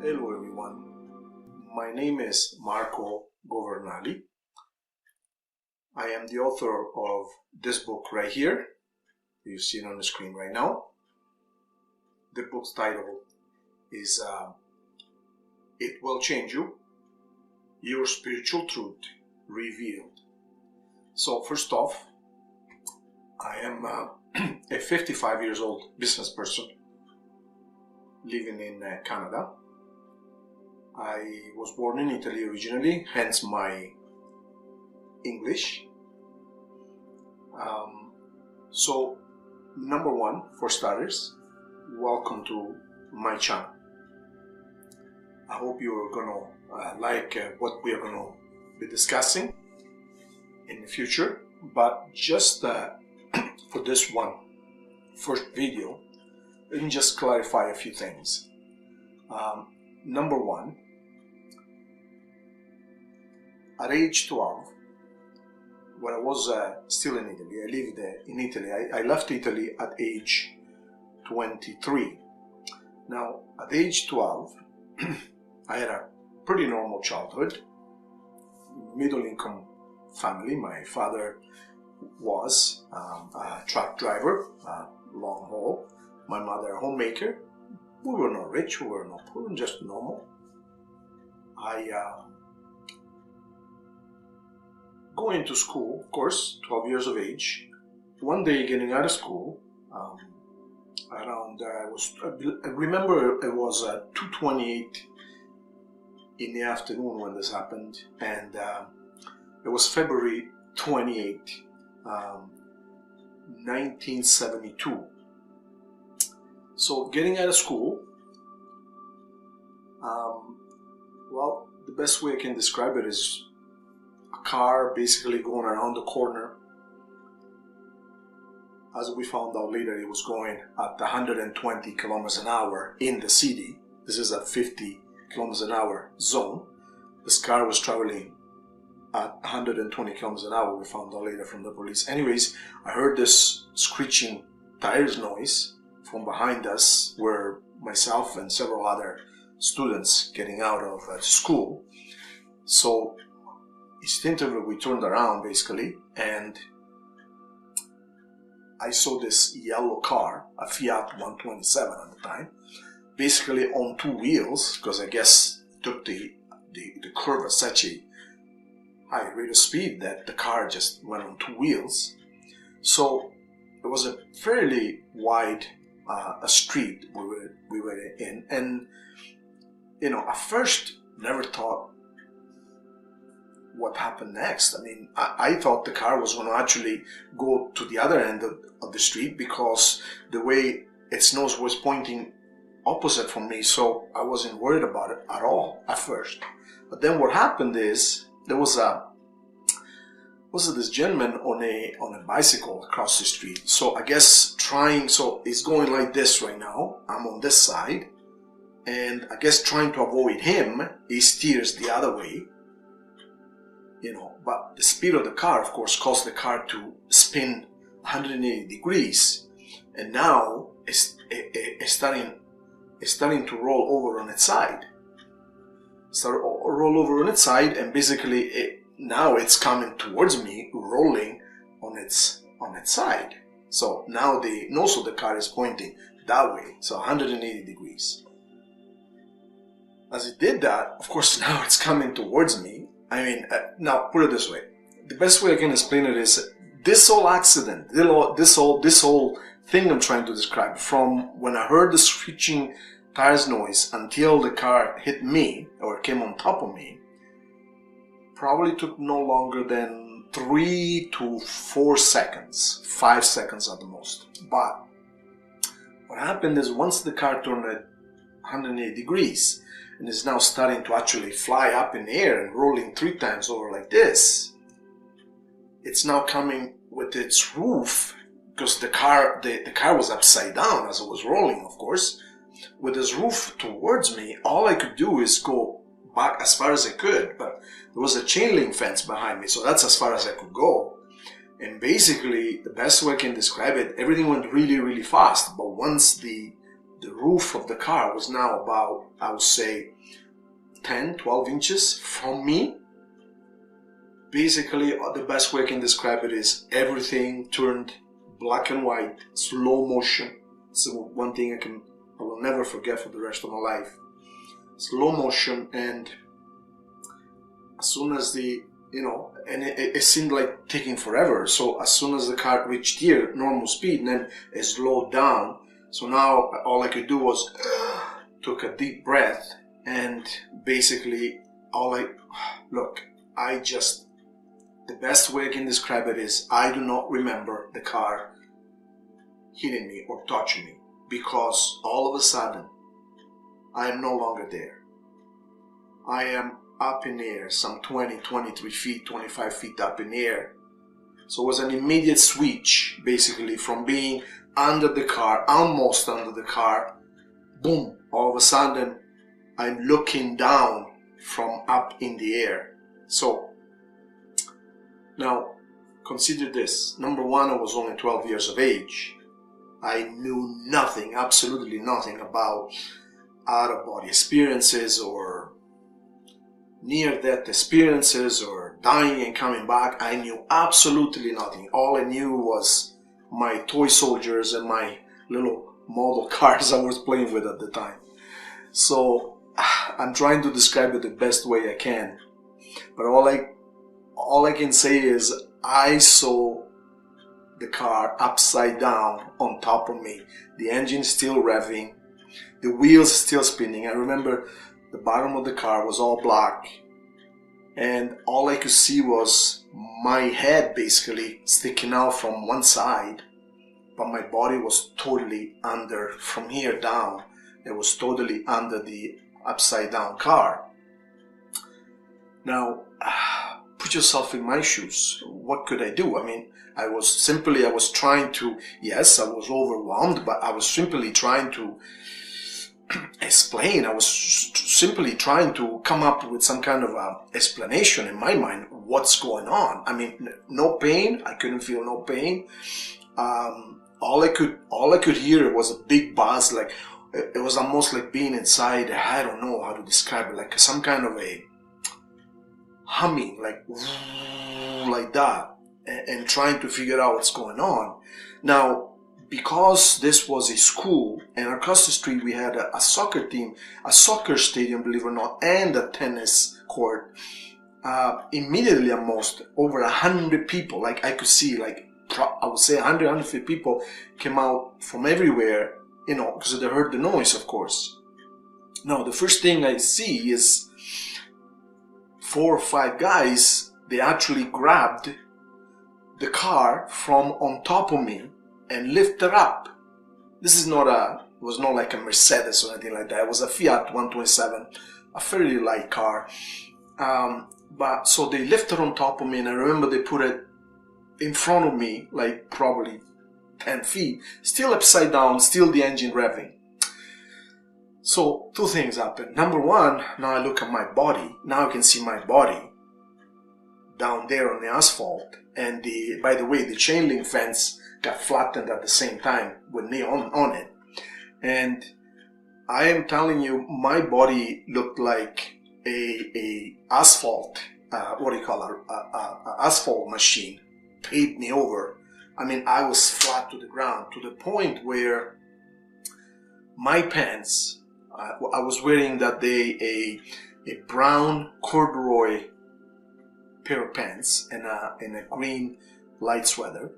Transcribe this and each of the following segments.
Hello everyone, my name is Marco Governali. I am the author of this book right here. You see it on the screen right now. The book's title is It Will Change You, Your Spiritual Truth Revealed. So first off, I am a 55 years old business person living in Canada. I was born in Italy originally, hence my English. So, number one, for starters, welcome to my channel. I hope you're gonna like what we are gonna be discussing in the future. But just for this one first video, let me just clarify a few things. Number one, at age 12, when I was still in Italy, I lived in Italy. I left Italy at age 23. Now, at age 12, I had a pretty normal childhood, middle-income family. My father was a truck driver, long haul. My mother, a homemaker. We were not rich, we were not poor, just normal. Going to school, of course, 12 years of age. One day getting out of school, I remember it was 2:28 in the afternoon when this happened, and it was February 28, 1972. So getting out of school, well, the best way I can describe it is a car basically going around the corner. As we found out later, it was going at 120 kilometers an hour in the city. This is a 50 kilometers an hour zone. This car was traveling at 120 kilometers an hour, we found out later from the police. Anyways, I heard this screeching tires noise from behind us, were myself and several other students getting out of school. So instinctively we turned around basically, and I saw this yellow car, a Fiat 127 at the time, basically on two wheels, because I guess it took the curve at such a high rate of speed that the car just went on two wheels. So it was a fairly wide a street we were in, and at first never thought what happened next. I mean, I thought the car was going to actually go to the other end of the street, because the way its nose was pointing opposite from me, so I wasn't worried about it at all at first. But then what happened is there was this gentleman on a bicycle across the street. So I guess so it's going like this right now. I'm on this side, and I guess trying to avoid him, he steers the other way. But the speed of the car, of course, caused the car to spin 180 degrees, and now it's starting to roll over on its side. And basically now it's coming towards me, rolling on its side. So now the nose of the car is pointing that way, so 180 degrees. As it did that, of course, now it's coming towards me. I mean, now put it this way: the best way I can explain it is this whole accident, this whole thing I'm trying to describe, from when I heard the screeching tires noise until the car hit me or came on top of me, probably took no longer than 3 to 4 seconds, 5 seconds at the most. But what happened is, once the car turned at 180 degrees and is now starting to actually fly up in the air and rolling 3 times over like this, it's now coming with its roof, because the car was upside down as it was rolling, of course. With its roof towards me, all I could do is go back as far as I could, but there was a chain link fence behind me, so that's as far as I could go. And basically, the best way I can describe it, everything went really, really fast. But once the the roof of the car was now about, I would say, 10, 12 inches from me. Basically, the best way I can describe it is everything turned black and white, slow motion. So one thing I will never forget for the rest of my life. Slow motion, and as soon as and it seemed like taking forever. So as soon as the car reached here, normal speed, and then it slowed down. So now all I could do was took a deep breath, and basically the best way I can describe it is I do not remember the car hitting me or touching me, because all of a sudden I am no longer there. I am up in the air, some 20, 23 feet, 25 feet up in the air. So it was an immediate switch, basically, from being under the car, almost under the car, boom, all of a sudden I'm looking down from up in the air. So now consider this. Number one, I was only 12 years of age. I knew nothing, absolutely nothing about out-of-body experiences or near-death experiences or dying and coming back. I knew absolutely nothing. All I knew was my toy soldiers and my little model cars I was playing with at the time. So I'm trying to describe it the best way I can. But all I can say is I saw the car upside down on top of me. The engine still revving, the wheels still spinning. I remember the bottom of the car was all black, and all I could see was my head basically sticking out from one side, but my body was totally under, from here down, it was totally under the upside down car. Now, put yourself in my shoes. What could I do? I mean, I was trying to, yes, I was overwhelmed, but I was simply trying to explain. I was simply trying to come up with some kind of explanation in my mind. What's going on? I mean, no pain. I couldn't feel no pain. All I could hear was a big buzz. Like it was almost like being inside. I don't know how to describe it. Like some kind of a humming, like that, and trying to figure out what's going on. Now, because this was a school, and across the street we had a soccer team, a soccer stadium, believe it or not, and a tennis court. Immediately, almost over 100 people, like I could see, I would say 150 people came out from everywhere, because they heard the noise, of course. Now, the first thing I see is 4 or 5 guys. They actually grabbed the car from on top of me and lifted up. This is it was not like a Mercedes or anything like that. It was a Fiat 127, a fairly light car. But so they lifted on top of me, and I remember they put it in front of me, like probably 10 feet, still upside down, still the engine revving. So 2 things happened. Number one, now I look at my body. Now I can see my body down there on the asphalt. And by the way, the chain link fence got flattened at the same time with me on it. And I am telling you, my body looked like a asphalt, asphalt machine paved me over. I mean, I was flat to the ground, to the point where my pants, I was wearing that day a brown corduroy pair of pants and a green light sweater.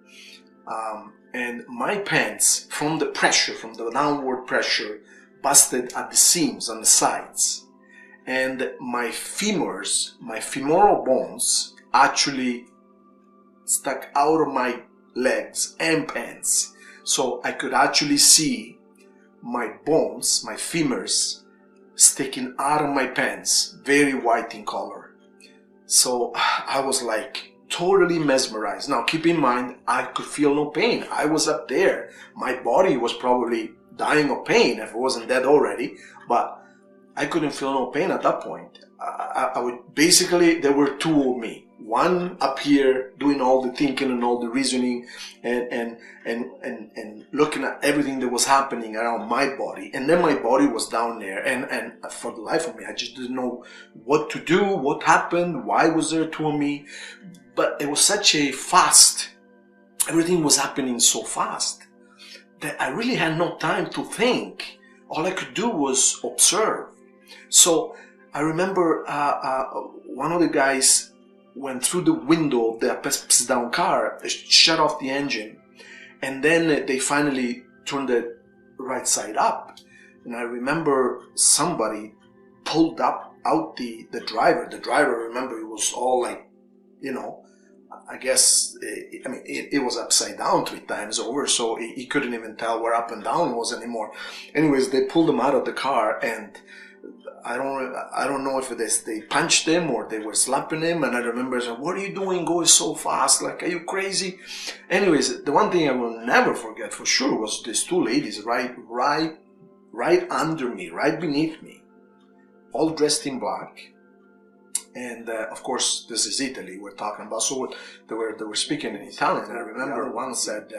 And my pants, from the downward pressure, busted at the seams on the sides. And my femoral bones actually stuck out of my legs and pants. So I could actually see my bones, my femurs, sticking out of my pants, very white in color. So I was like totally mesmerized. Now keep in mind, I could feel no pain. I was up there. My body was probably dying of pain if it wasn't dead already, but I couldn't feel no pain at that point. Basically, there were 2 of me. one up here doing all the thinking and all the reasoning and looking at everything that was happening around my body, and then my body was down there, and for the life of me, I just didn't know what to do, what happened, why was there two of me. But it was such a fast, everything was happening so fast that I really had no time to think. All I could do was observe. So I remember one of the guys went through the window of the upside down car, shut off the engine, and then they finally turned it right side up. And I remember somebody pulled out the driver. The driver, remember, it was all like, you know, I guess, it was upside down 3 times over, so he couldn't even tell where up and down was anymore. Anyways, they pulled him out of the car, and I don't know if they punched him or they were slapping him. And I remember saying, "What are you doing going so fast? Like, are you crazy?" Anyways, the one thing I will never forget for sure was these 2 ladies right under me, right beneath me, all dressed in black. And of course, this is Italy we're talking about, so they were speaking in Italian. And I remember one said,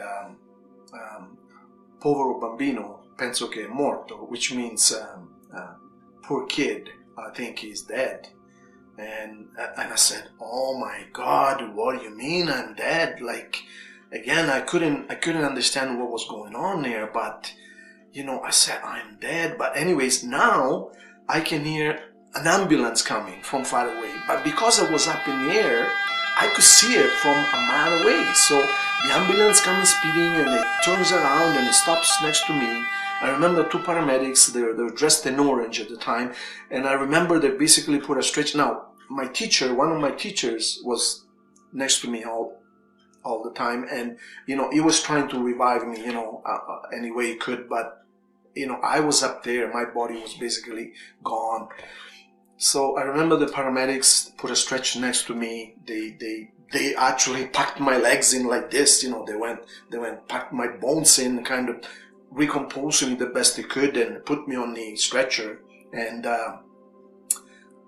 "Povero bambino, penso che è morto," which means poor kid, I think he's dead. And I said, "Oh my God, what do you mean I'm dead?" Like, again, I couldn't understand what was going on there, but you know, I said, "I'm dead." But anyways, now I can hear an ambulance coming from far away, but because I was up in the air, I could see it from a mile away. So the ambulance comes speeding, and it turns around and it stops next to me. I remember 2 paramedics, they were dressed in orange at the time, and I remember they basically put a stretcher. Now, my teacher, one of my teachers, was next to me all the time, and you know, he was trying to revive me, you know, any way he could, but you know, I was up there, my body was basically gone. So I remember the paramedics put a stretcher next to me. They actually packed my legs in like this, you know, they went packed my bones in, kind of recomposing me the best they could, and put me on the stretcher and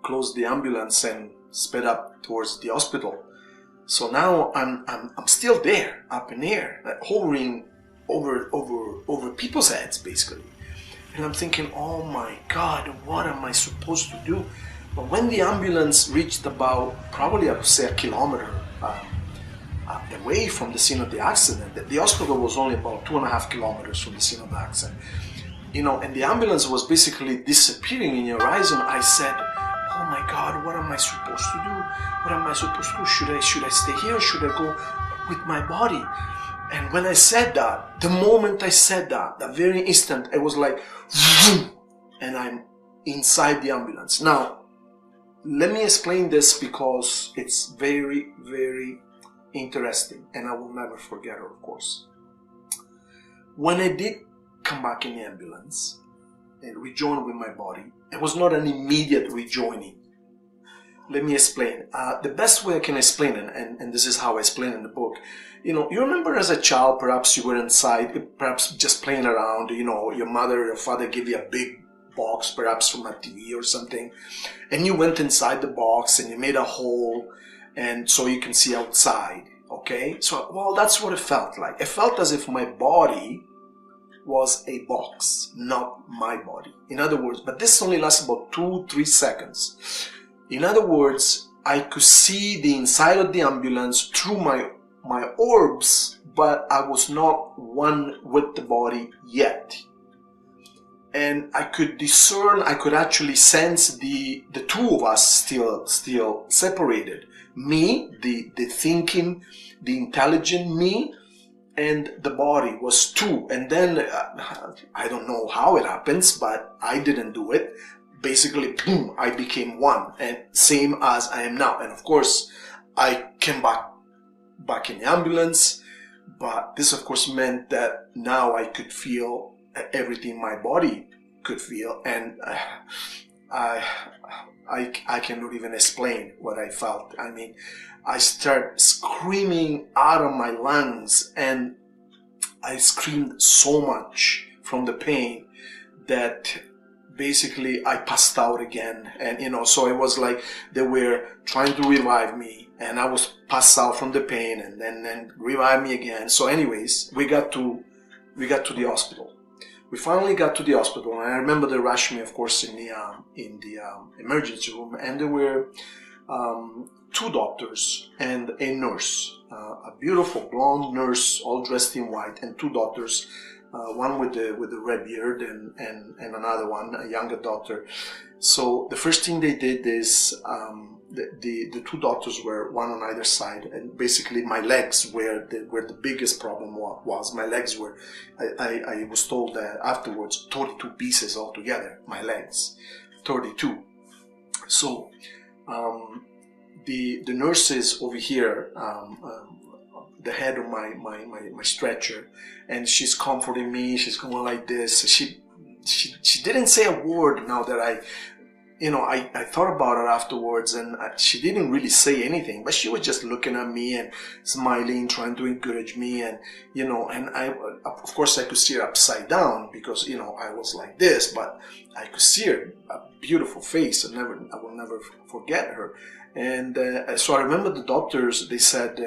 closed the ambulance and sped up towards the hospital. So now I'm still there, up in the air, like hovering over people's heads basically. And I'm thinking, oh my God, what am I supposed to do? But when the ambulance reached about, probably I would say, a kilometer away from the scene of the accident, the hospital was only about 2.5 kilometers from the scene of the accident, you know, and the ambulance was basically disappearing in the horizon, I said, oh my God, what am I supposed to do? What am I supposed to do? Should I stay here? Should I go with my body? And when I said that, the moment I said that, the very instant, it was like, vroom, and I'm inside the ambulance. Now, let me explain this because it's very, very interesting, and I will never forget it, of course. When I did come back in the ambulance and rejoin with my body, it was not an immediate rejoining. Let me explain. The best way I can explain it, and this is how I explain in the book, you know, you remember as a child, perhaps you were inside, perhaps just playing around, you know, your mother or your father gave you a big box, perhaps from a TV or something, and you went inside the box and you made a hole, and so you can see outside, okay? So, well, that's what it felt like. It felt as if my body was a box, not my body. In other words, but this only lasts about 2-3 seconds. In other words, I could see the inside of the ambulance through my orbs, but I was not one with the body yet. And I could discern, I could actually sense the 2 of us still separated. Me, the thinking, the intelligent me, and the body was 2. And then, I don't know how it happens, but I didn't do it. Basically, boom, I became 1, and same as I am now. And of course, I came back in the ambulance, but this of course meant that now I could feel everything my body could feel, and I cannot even explain what I felt. I mean, I started screaming out of my lungs, and I screamed so much from the pain that basically I passed out again. And you know, so it was like they were trying to revive me, and I was passed out from the pain, and then revived me again. So anyways, we got to the hospital. We finally got to the hospital, and I remember they rushed me, of course, in the emergency room, and there were 2 doctors and a nurse, a beautiful blonde nurse, all dressed in white, and 2 doctors, one with the red beard and another one, a younger doctor. So the first thing they did is the 2 doctors were one on either side, and basically my legs were the biggest problem was. My legs were, I was told that afterwards, 32 pieces altogether, my legs, 32. So the nurses over here, the head of my stretcher, and she's comforting me, she's going like this. She didn't say a word. Now that I thought about it afterwards, and she didn't really say anything, but she was just looking at me and smiling, trying to encourage me, and and I, of course, I could see her upside down because I was like this, but I could see her, a beautiful face. I will never forget her. And so I remember the doctors, they said,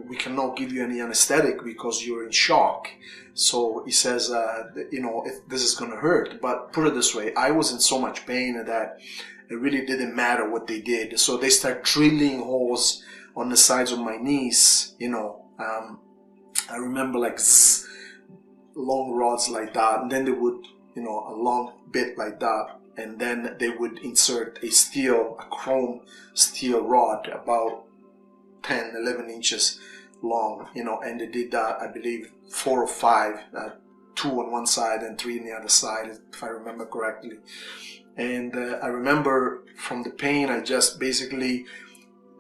we cannot give you any anesthetic because you're in shock. So he says, if this is going to hurt. But put it this way, I was in so much pain that it really didn't matter what they did. So they start drilling holes on the sides of my knees, I remember like long rods like that. And then they would, a long bit like that. And then they would insert a chrome steel rod about 10, 11 inches long, and they did that, I believe, 4 or 5, 2 on one side and 3 on the other side, if I remember correctly. And I remember from the pain, I just basically,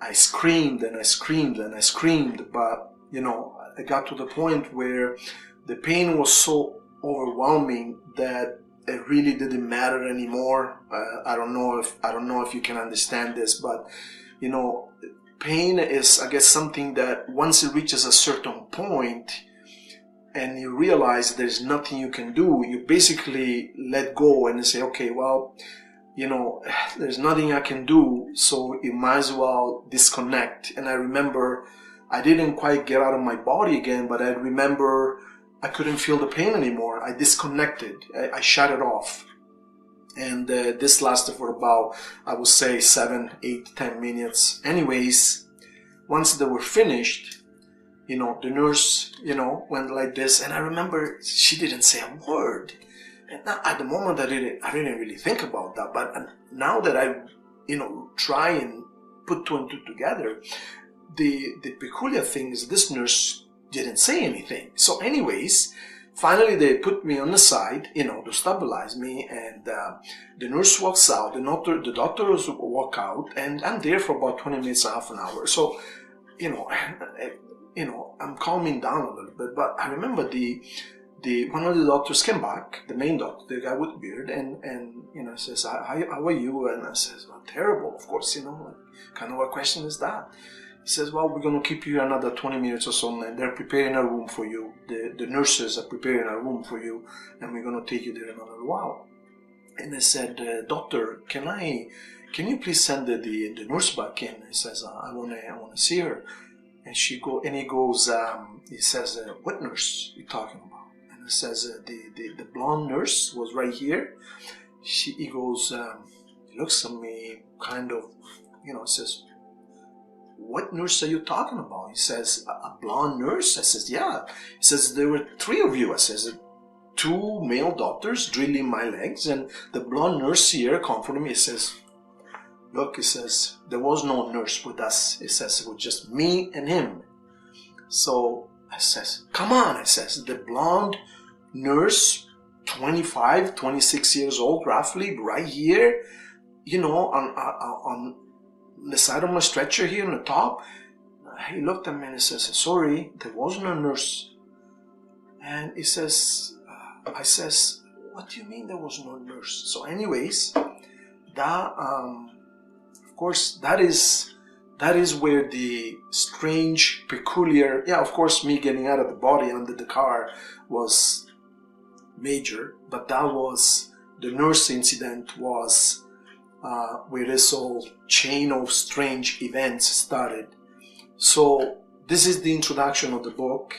I screamed and I screamed and I screamed, but, I got to the point where the pain was so overwhelming that it really didn't matter anymore. I don't know if you can understand this, but pain is, I guess, something that once it reaches a certain point and you realize there's nothing you can do, you basically let go and say, okay, well, there's nothing I can do, so you might as well disconnect. And I remember I didn't quite get out of my body again, but I remember I couldn't feel the pain anymore. I disconnected. I shut it off. And this lasted for about, I would say, 7, 8, 10 minutes. Anyways, once they were finished, the nurse, went like this. And I remember she didn't say a word. And at the moment, I didn't really think about that. But now that I, try and put 2 and 2 together, the peculiar thing is this nurse didn't say anything. So anyways, finally they put me on the side, to stabilize me, and the nurse walks out, the doctors walk out, and I'm there for about 20 minutes, half an hour. So, I'm calming down a little bit, but I remember one of the doctors came back, the main doctor, the guy with the beard, and says, how are you? And I says, well, terrible, of course, kind of what question is that? He says, well, we're going to keep you another 20 minutes or so, and they're preparing a room for you. The nurses are preparing a room for you, and we're going to take you there another while. And I said, doctor, can you please send the nurse back in? He says, I want to see her. And he says, what nurse are you talking about? And I says, the blonde nurse was right here. He goes, he looks at me kind of, says, what nurse are you talking about? He says, a blonde nurse? I says, yeah. He says, there were 3 of you. I says, 2 male doctors drilling my legs, and the blonde nurse here comforting me. He says, look, he says, there was no nurse with us. He says, it was just me and him. So I says, come on, I says, the blonde nurse, 25, 26 years old, roughly, right here, on the side of my stretcher here on the top. He looked at me and he says, sorry, there was no nurse. And he says, I says, what do you mean there was no nurse? So anyways, that, of course, that is where the strange, peculiar, of course, me getting out of the body under the car was major, but that was, the nurse incident was where this whole chain of strange events started. So this is the introduction of the book.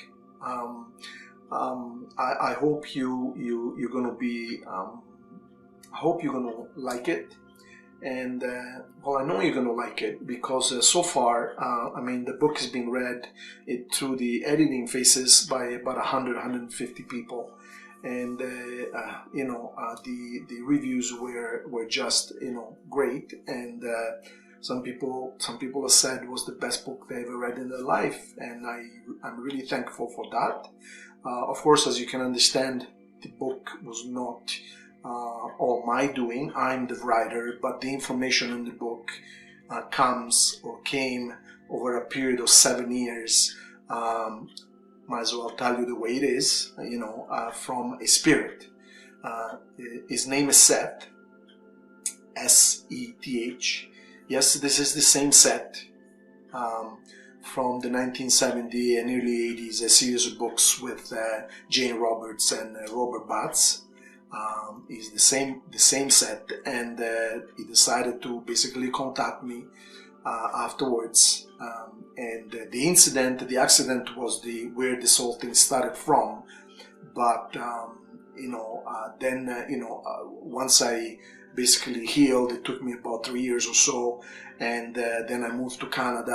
I hope you're gonna be. I hope you're gonna like it, and well, I know you're gonna like it because so far, I mean, the book has been read through the editing phases by about 150 people, and you know, the reviews were just, you know, great, and some people have said it was the best book they ever read in their life, and I'm really thankful for that. Of course, as you can understand, the book was not all my doing. I'm the writer, but the information in the book came over a period of 7 years. Might as well tell you the way it is, you know, from a spirit. His name is Seth, S-E-T-H. Yes, this is the same Seth from the 1970s and early 80s, a series of books with Jane Roberts and Robert Batts. He's the same Seth, and he decided to basically contact me afterwards. And the accident was where this whole thing started from. But you know, then you know, once I basically healed, it took me about 3 years or so, and then I moved to Canada.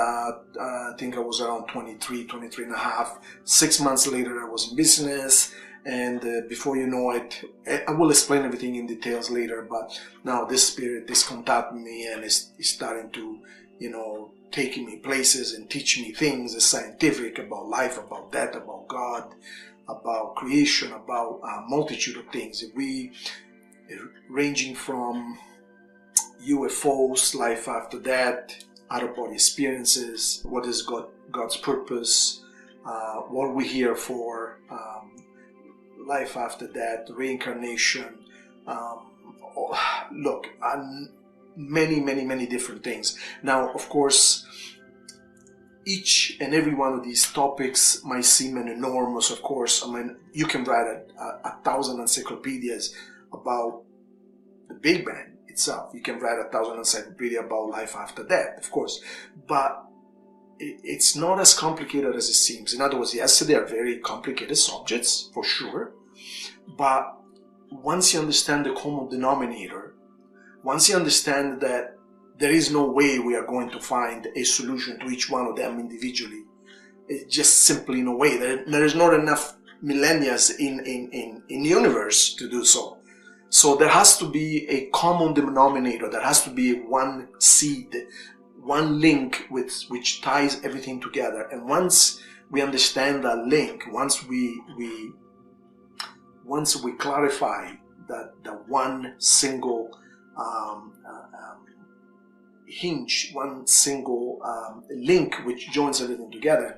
I think I was around 23 and a half. 6 months later, I was in business, and before you know it, I will explain everything in details later, but now this spirit is contacting me and is starting to, you know, taking me places and teach me things scientific about life, about death, about God, about creation, about a multitude of things. Ranging from UFOs, life after death, out-of-body experiences, what is God's purpose, what we're here for, life after death, reincarnation, look, many different things. Now, of course, each and every one of these topics might seem enormous, of course. I mean, you can write a thousand encyclopedias about the Big Bang itself. You can write 1,000 encyclopedia about life after death, of course, but it's not as complicated as it seems. In other words, yes, they are very complicated subjects, for sure, but once you understand the common denominator, once you understand that there is no way we are going to find a solution to each one of them individually, it's just simply no way. There is not enough millennia in the universe to do so. So there has to be a common denominator. There has to be one seed, one link which ties everything together. And once we understand that link, once we clarify that one single hinge, one single link which joins everything together,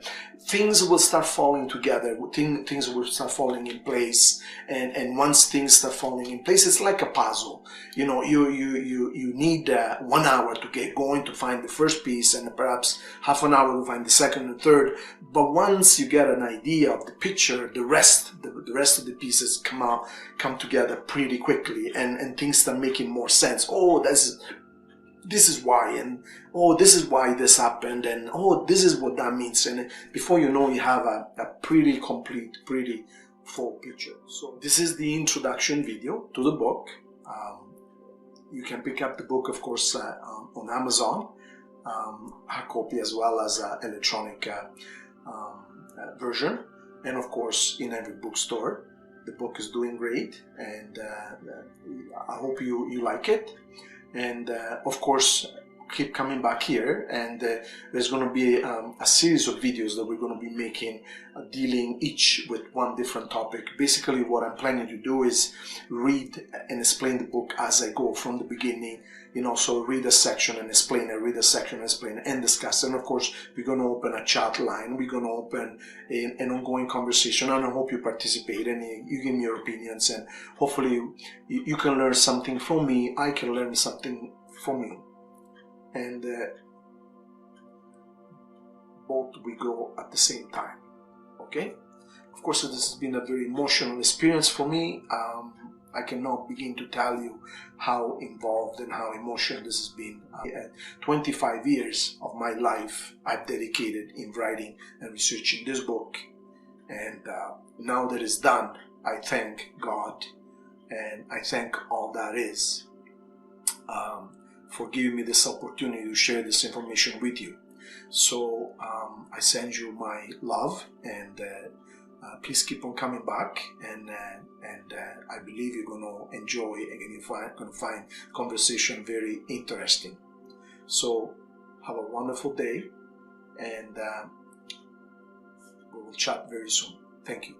things will start falling together. Things will start falling in place, and once things start falling in place, it's like a puzzle. You know, you need 1 hour to get going to find the first piece, and perhaps half an hour to find the second and third. But once you get an idea of the picture, the rest of the pieces come together pretty quickly, and things start making more sense. Oh, this is why, and oh, this is why this happened, and oh, this is what that means. And before you know, you have a pretty complete, pretty full picture. So this is the introduction video to the book. You can pick up the book, of course, on Amazon, hard copy as well as electronic version, and of course in every bookstore. The book is doing great, and I hope you like it. And of course, keep coming back here, and there's going to be a series of videos that we're going to be making, dealing each with one different topic. Basically, what I'm planning to do is read and explain the book as I go from the beginning. You know, so read a section and explain it, read a section and explain it, and discuss. And of course, we're going to open a chat line. We're going to open an ongoing conversation, and I hope you participate and you give me your opinions, and hopefully you can learn something from me. I can learn something from you, and both we grow at the same time. Okay? Of course, this has been a very emotional experience for me. I cannot begin to tell you how involved and how emotional this has been. 25 years of my life I've dedicated in writing and researching this book. And now that it's done, I thank God and I thank all that is for giving me this opportunity to share this information with you. So I send you my love, and please keep on coming back, and I believe you're going to enjoy and you're going to find conversation very interesting. So have a wonderful day, and we will chat very soon. Thank you.